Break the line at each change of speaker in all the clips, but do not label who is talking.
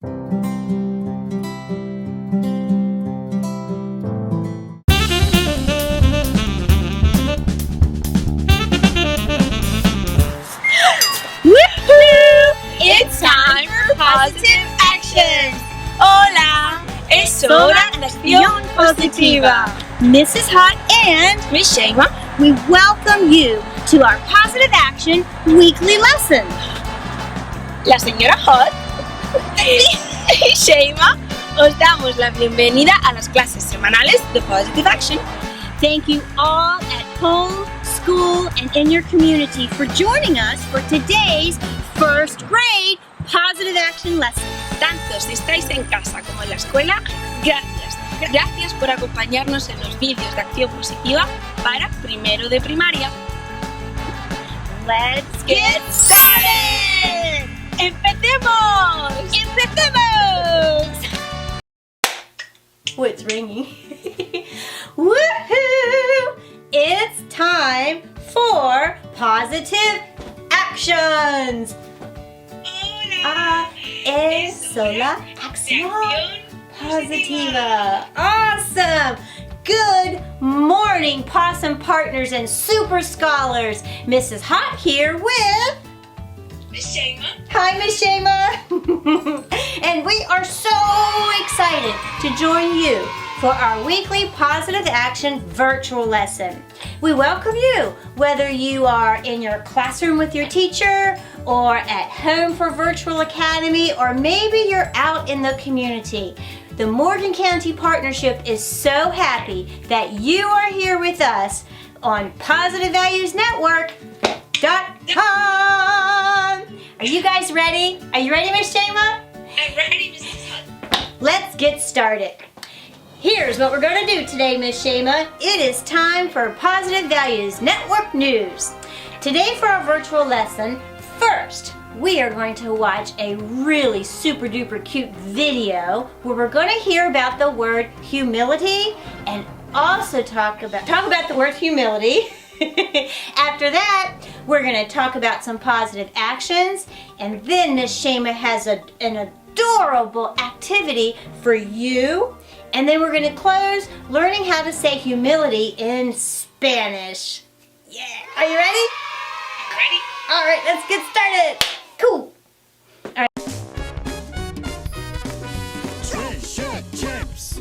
It's time for positive actions. Hola, es hora de acción positiva.
Mrs. Hot and
Miss Shema,
we welcome you to our positive action weekly lesson.
la señora Hot y Shema, os damos la bienvenida a las clases semanales de Positive Action.
Thank you all at home, school, and in your community for joining us for today's first grade positive action lesson.
Tanto si estáis en casa como en la escuela, gracias. Gracias por acompañarnos en los vídeos de acción positiva para primero de primaria.
Let's get started!
¡Empecemos!
¡Empecemos! Oh, it's ringing. Woohoo! It's time for positive actions.
Hola,
es la acción positiva. Awesome! Good morning, Possum Partners and Super Scholars. Mrs. Hot here with
Miss Shema.
Hi, Miss Shema. And we are so excited to join you for our weekly Positive Action virtual lesson. We welcome you, whether you are in your classroom with your teacher or at home for Virtual Academy, or maybe you're out in the community. The Morgan County Partnership is so happy that you are here with us on PositiveValuesNetwork.com. Are you guys ready? Are you ready, Miss Shema?
I'm ready, Mrs. Hot.
Let's get started. Here's what we're going to do today, Miss Shema. It is time for Positive Values Network News. Today for our virtual lesson, first, we are going to watch a really super duper cute video where we're going to hear about the word humility and also talk about the word humility. After that, we're going to talk about some positive actions, and then Miss Shema has an adorable activity for you, and then we're going to close learning how to say humility in Spanish. Yeah, are you ready?
I'm ready.
All right, let's get started. Cool. All right.
Treasure Champs.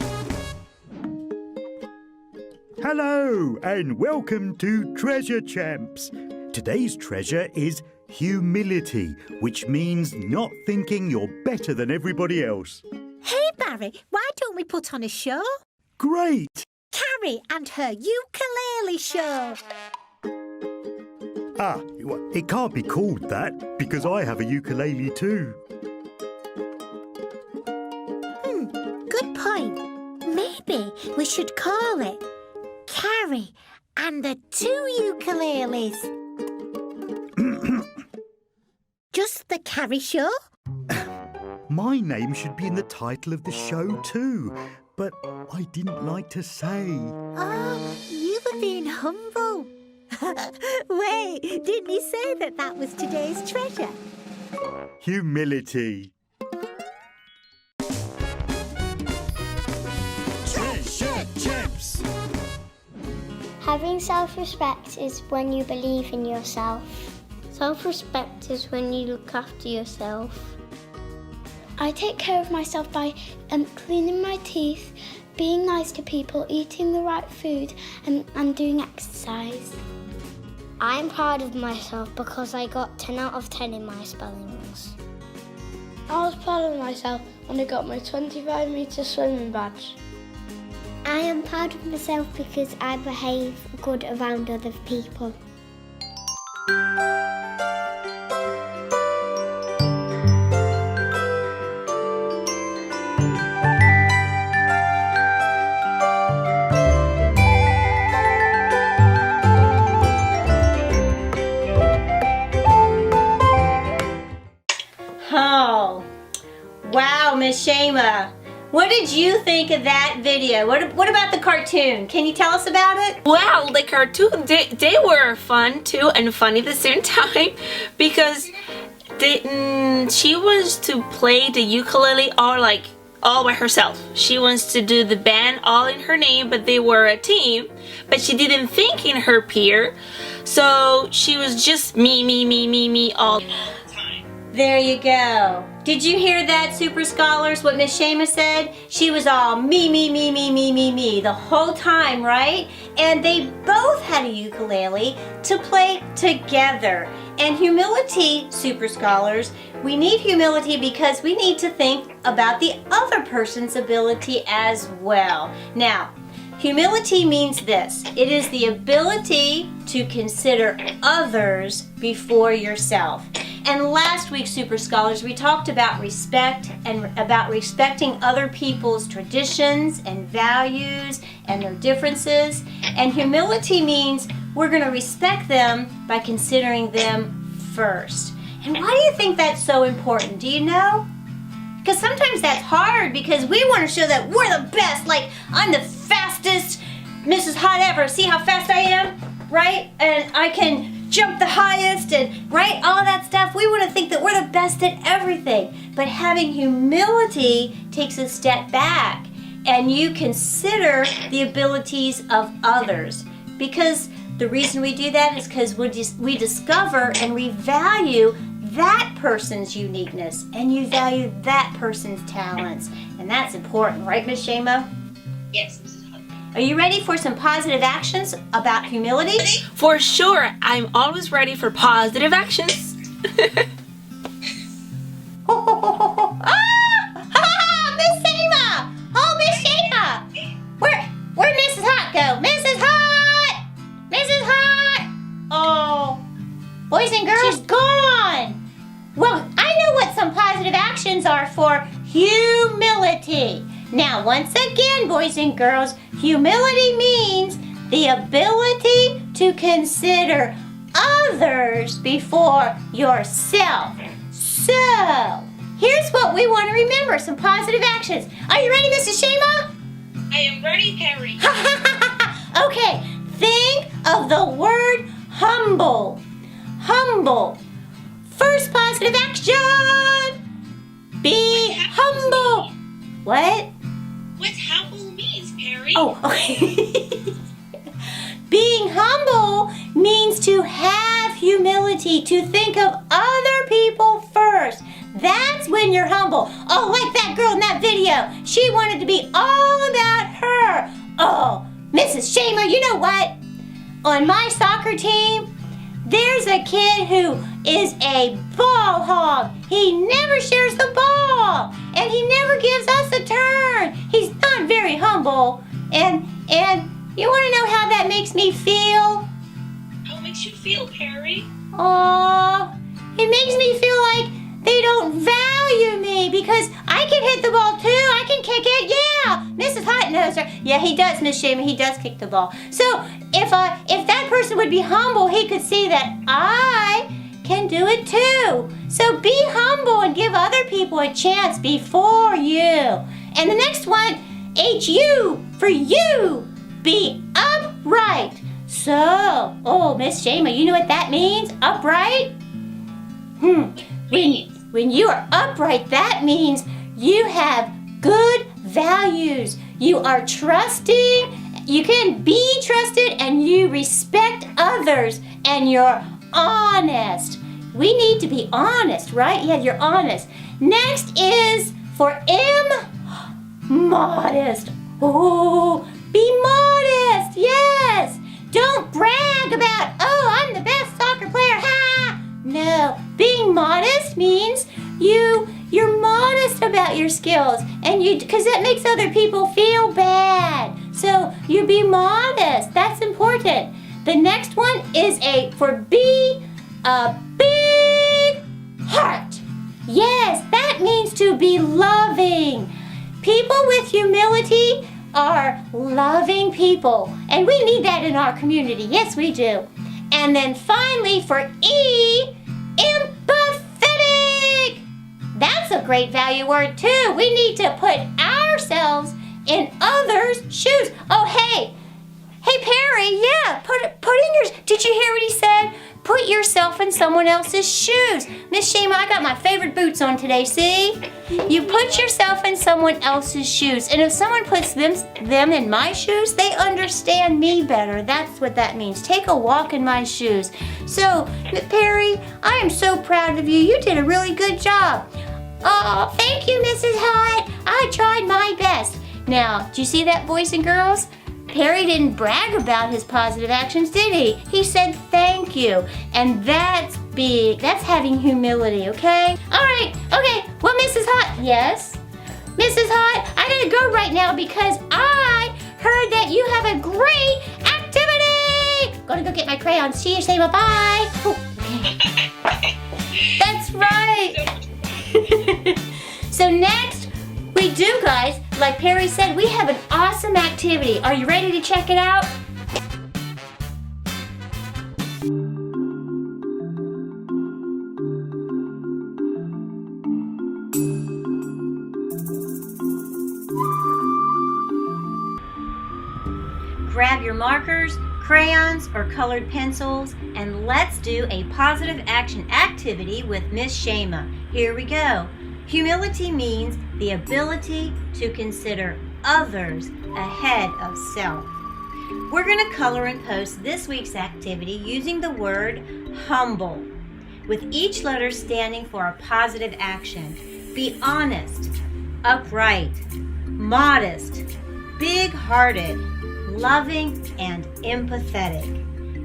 Hello and welcome to Treasure Champs. Today's treasure is humility, which means not thinking you're better than everybody else.
Hey, Barry, why don't we put on a show?
Great!
Carrie and her ukulele show.
It can't be called that because I have a ukulele too.
Good point. Maybe we should call it Carrie and the two ukuleles. Just the Carrie Show?
My name should be in the title of the show too, but I didn't like to say.
Oh, you were being humble. Wait, didn't you say that was today's treasure?
Humility. Treasure Champs.
Having self-respect is when you believe in yourself. Self-respect is when you look after yourself. I take care of myself by cleaning my teeth, being nice to people, eating the right food, and doing exercise. I'm proud of myself because I got 10 out of 10 in my spellings. I was proud of myself when I got my 25-metre swimming badge. I am proud of myself because I behave good around other people.
Oh, wow, Miss Shema. What did you think of that video? What about the cartoon? Can you tell us about it?
Well, the cartoon, they were fun too and funny at the same time because she wants to play the ukulele all by herself. She wants to do the band all in her name, but they were a team. But she didn't think in her peer, so she was just me all the time.
There you go. Did you hear that, Super Scholars, what Miss Shema said? She was all me the whole time, right? And they both had a ukulele to play together. And humility, Super Scholars, we need humility because we need to think about the other person's ability as well. Now, humility means this. It is the ability to consider others before yourself. And last week, Super Scholars, we talked about respect and about respecting other people's traditions and values and their differences. And humility means we're going to respect them by considering them first. And why do you think that's so important? Do you know? Because sometimes that's hard because we want to show that we're the best. Like, I'm the fastest Mrs. Hot ever. See how fast I am? Right? And I can jump the highest and, right, all that stuff. We want to think that we're the best at everything. But having humility takes a step back and you consider the abilities of others. Because the reason we do that is because we discover and we value that person's uniqueness and you value that person's talents. And that's important, right, Miss Shema?
Yes, Mrs. Hunt.
Are you ready for some positive actions about humility?
For sure. I'm always ready for positive actions.
Miss Shema! Oh, Miss Shema! Where'd Mrs. Hot go? Mrs. Hot! Mrs. Hot! Oh, boys and girls, she's gone. Well, I know what some positive actions are for humility. Now, once again, boys and girls, humility means the ability to consider others before yourself. So, here's what we want to remember, some positive actions. Are you ready, Mrs. Shema?
I am ready, Perry.
Okay, think of the word humble. Humble. First positive action. Be humble. What?
What humble means, Perry?
Oh, okay. Being humble means to have humility, to think of other people first. That's when you're humble. Oh, like that girl in that video. She wanted to be all about her. Oh, Mrs. Shema, you know what? On my soccer team, there's a kid who is a ball hog. He never shares the ball, and he never gives us a turn. He's not very humble, and you want to know how that makes me feel?
How it makes you feel, Perry?
Oh, it makes me feel like they don't value me because I can hit the ball too. I can kick it. Yeah, Mrs. Hot knows her. Yeah, he does, Miss Shema. He does kick the ball. So if that person would be humble, he could see that I can do it too. So be humble and give other people a chance before you. And the next one, H-U for you. Be upright. So, oh, Miss Shema, you know what that means? Upright? When you are upright, that means you have good values. You are trusting, you can be trusted, and you respect others, and you're honest. We need to be honest, right? Yeah, you're honest. Next is for modest. Oh, be modest, yes. Don't brag about, oh, I'm the best soccer player, ha! No, being modest means you're modest about your skills, and because that makes other people feel bad. So you be modest. That's important. The next one is be a big heart. Yes, that means to be loving. People with humility are loving people, and we need that in our community. Yes, we do. And then finally, for E, empathetic. That's a great value word too. We need to put ourselves in others' shoes. Oh, hey, Perry, yeah, put in yours. Did you hear what he said? put yourself in someone else's shoes. Miss Shema, I got my favorite boots on today, see? You put yourself in someone else's shoes. And if someone puts them in my shoes, they understand me better. That's what that means. Take a walk in my shoes. So, Perry, I am so proud of you. You did a really good job. Oh, thank you, Mrs. Hot. I tried my best. Now, do you see that, boys and girls? Perry didn't brag about his positive actions, did he? He said thank you. And that's big. That's having humility, okay? All right, okay. Well, Mrs. Hot, yes? Mrs. Hot, I gotta go right now because I heard that you have a great activity. Gonna go get my crayons. See you, Shema, bye. Oh, okay. That's right. So next, we do, guys, like Perry said, we have an awesome activity. Are you ready to check it out? Grab your markers, crayons, or colored pencils, and let's do a positive action activity with Miss Shema. Here we go. Humility means the ability to consider others ahead of self. We're going to color and post this week's activity using the word humble, with each letter standing for a positive action. Be honest, upright, modest, big-hearted, loving, and empathetic.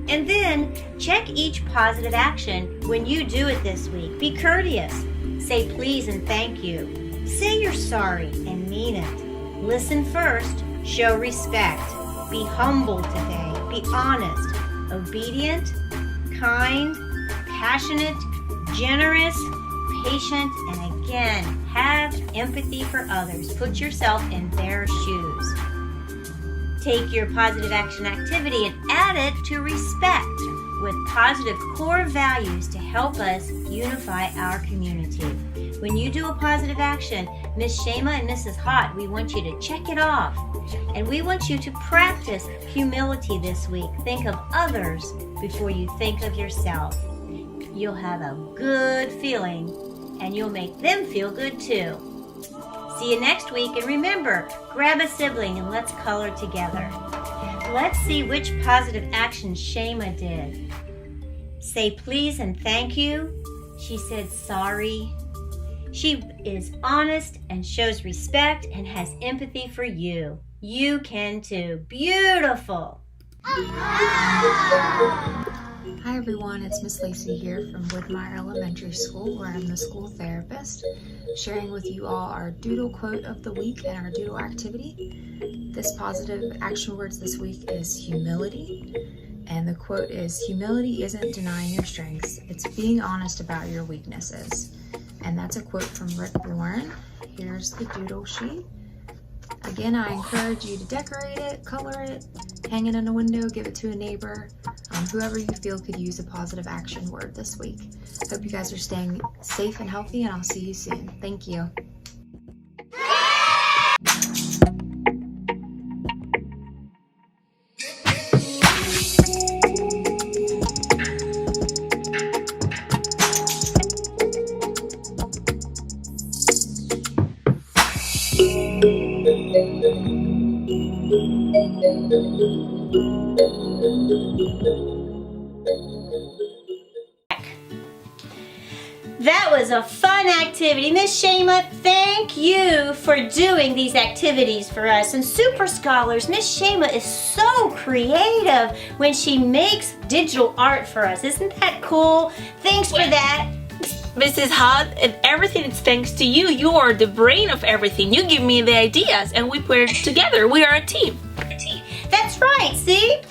And then check each positive action when you do it this week. Be courteous. Say please and thank you. Say you're sorry and mean it. Listen first. Show respect. Be humble today. Be honest. Obedient. Kind. Passionate. Generous. Patient. And again, have empathy for others. Put yourself in their shoes. Take your positive action activity and add it to respect with positive core values to help us unify our community. When you do a positive action, Miss Shema and Mrs. Hot, we want you to check it off. And we want you to practice humility this week. Think of others before you think of yourself. You'll have a good feeling and you'll make them feel good too. See you next week, and remember, grab a sibling and let's color together. Let's see which positive action Shema did. Say please and thank you. She said sorry. She is honest and shows respect and has empathy for you. You can too. Beautiful.
Hi everyone, it's Miss Lacey here from Woodmire Elementary School, where I'm the school therapist, sharing with you all our doodle quote of the week and our doodle activity. This positive action words this week is humility, and the quote is, humility isn't denying your strengths, it's being honest about your weaknesses. And that's a quote from Rick Warren. Here's the doodle sheet. Again, I encourage you to decorate it, color it, hang it in a window, give it to a neighbor, whoever you feel could use a positive action word this week. Hope you guys are staying safe and healthy, and I'll see you soon. Thank you.
That was a fun activity. Miss Shema, thank you for doing these activities for us. And Super Scholars, Miss Shema is so creative when she makes digital art for us. Isn't that cool? Thanks for that.
Mrs. Hot, and everything is thanks to you. You are the brain of everything. You give me the ideas and we put it together. We are a team.
That's right, see?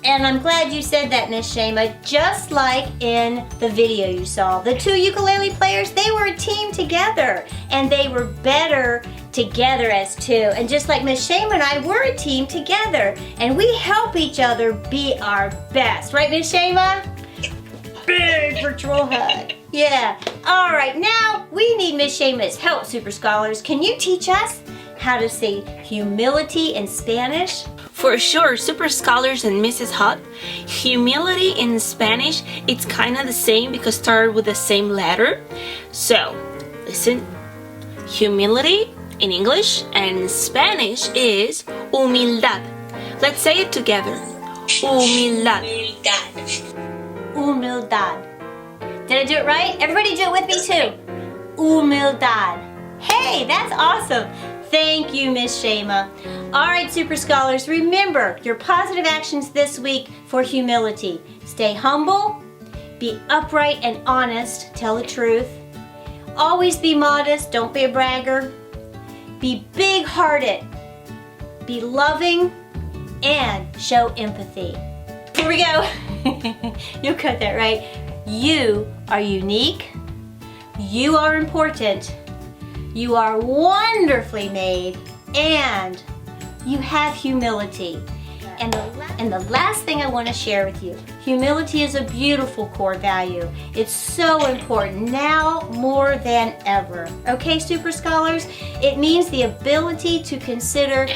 And I'm glad you said that, Miss Shema. Just like in the video you saw, the two ukulele players, they were a team together, and they were better together as two. And just like Miss Shema and I, we're a team together, and we help each other be our best. Right, Miss Shema? Big virtual hug. Yeah. All right, now we need Miss Shema's help, Super Scholars. Can you teach us how to say humility in Spanish?
For sure, super scholars and Mrs. Hot, humility in Spanish, it's kind of the same because it started with the same letter. So, listen. Humility in English and in Spanish is humildad. Let's say it together. Humildad.
Humildad. Did I do it right? Everybody do it with me too. Humildad. Hey, that's awesome. Thank you, Miss Shema. All right, Super Scholars, remember your positive actions this week for humility. Stay humble, be upright and honest, tell the truth. Always be modest, don't be a bragger. Be big-hearted, be loving, and show empathy. Here we go. You got that right. You are unique. You are important. You are wonderfully made, and you have humility. And the last thing I want to share with you, humility is a beautiful core value. It's so important now more than ever. Okay, Super Scholars? It means the ability to consider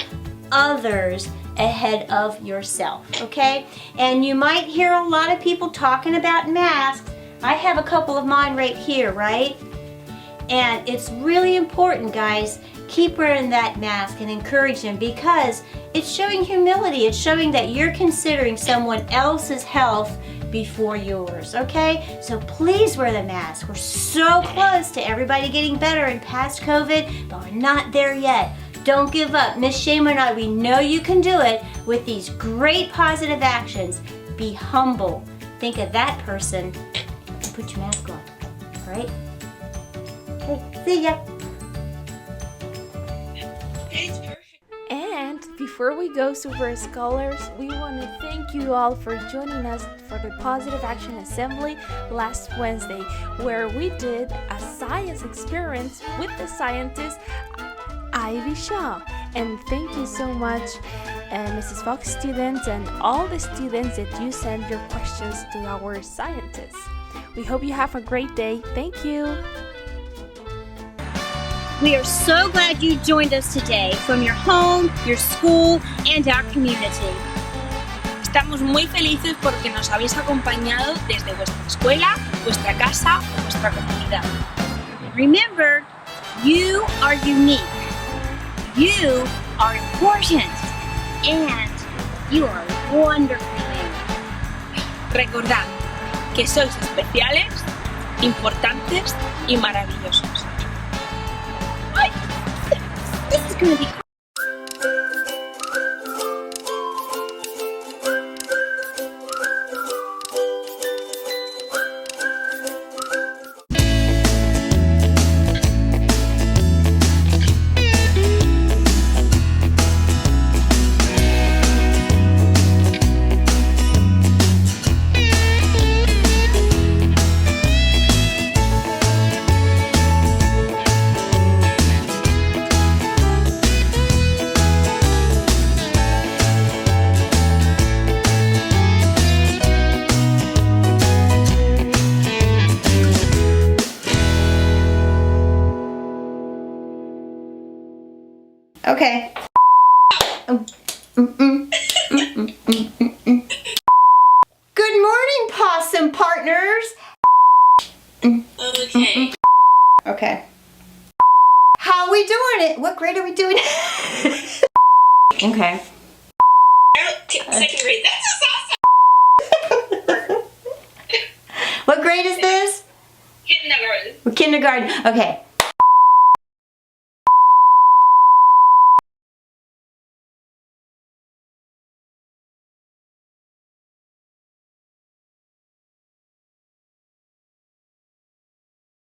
others ahead of yourself, okay? And you might hear a lot of people talking about masks. I have a couple of mine right here, right? And it's really important, guys, keep wearing that mask and encourage them because it's showing humility. It's showing that you're considering someone else's health before yours, okay? So please wear the mask. We're so close to everybody getting better and past COVID, but we're not there yet. Don't give up. Miss Shema and I, we know you can do it with these great positive actions. Be humble. Think of that person and put your mask on, all right? Okay, see ya.
And before we go, Super Scholars, we want to thank you all for joining us for the Positive Action Assembly last Wednesday, where we did a science experiment with the scientist Ivy Shaw. And thank you so much, Mrs. Fox students and all the students that you send your questions to our scientists. We hope you have a great day. Thank you.
We are so glad you joined us today from your home, your school, and our community.
Estamos muy felices porque nos habéis acompañado desde vuestra escuela, vuestra casa o vuestra comunidad.
Remember, you are unique. You are important. And you are wonderfully made.
Recordad que sois especiales, importantes y maravillosos.
This is going to be okay. Good morning, possum partners.
Okay.
Okay. How are we doing it? What grade are we doing? Okay.
Second grade. That's awesome.
What grade is this?
Kindergarten.
Kindergarten. Okay.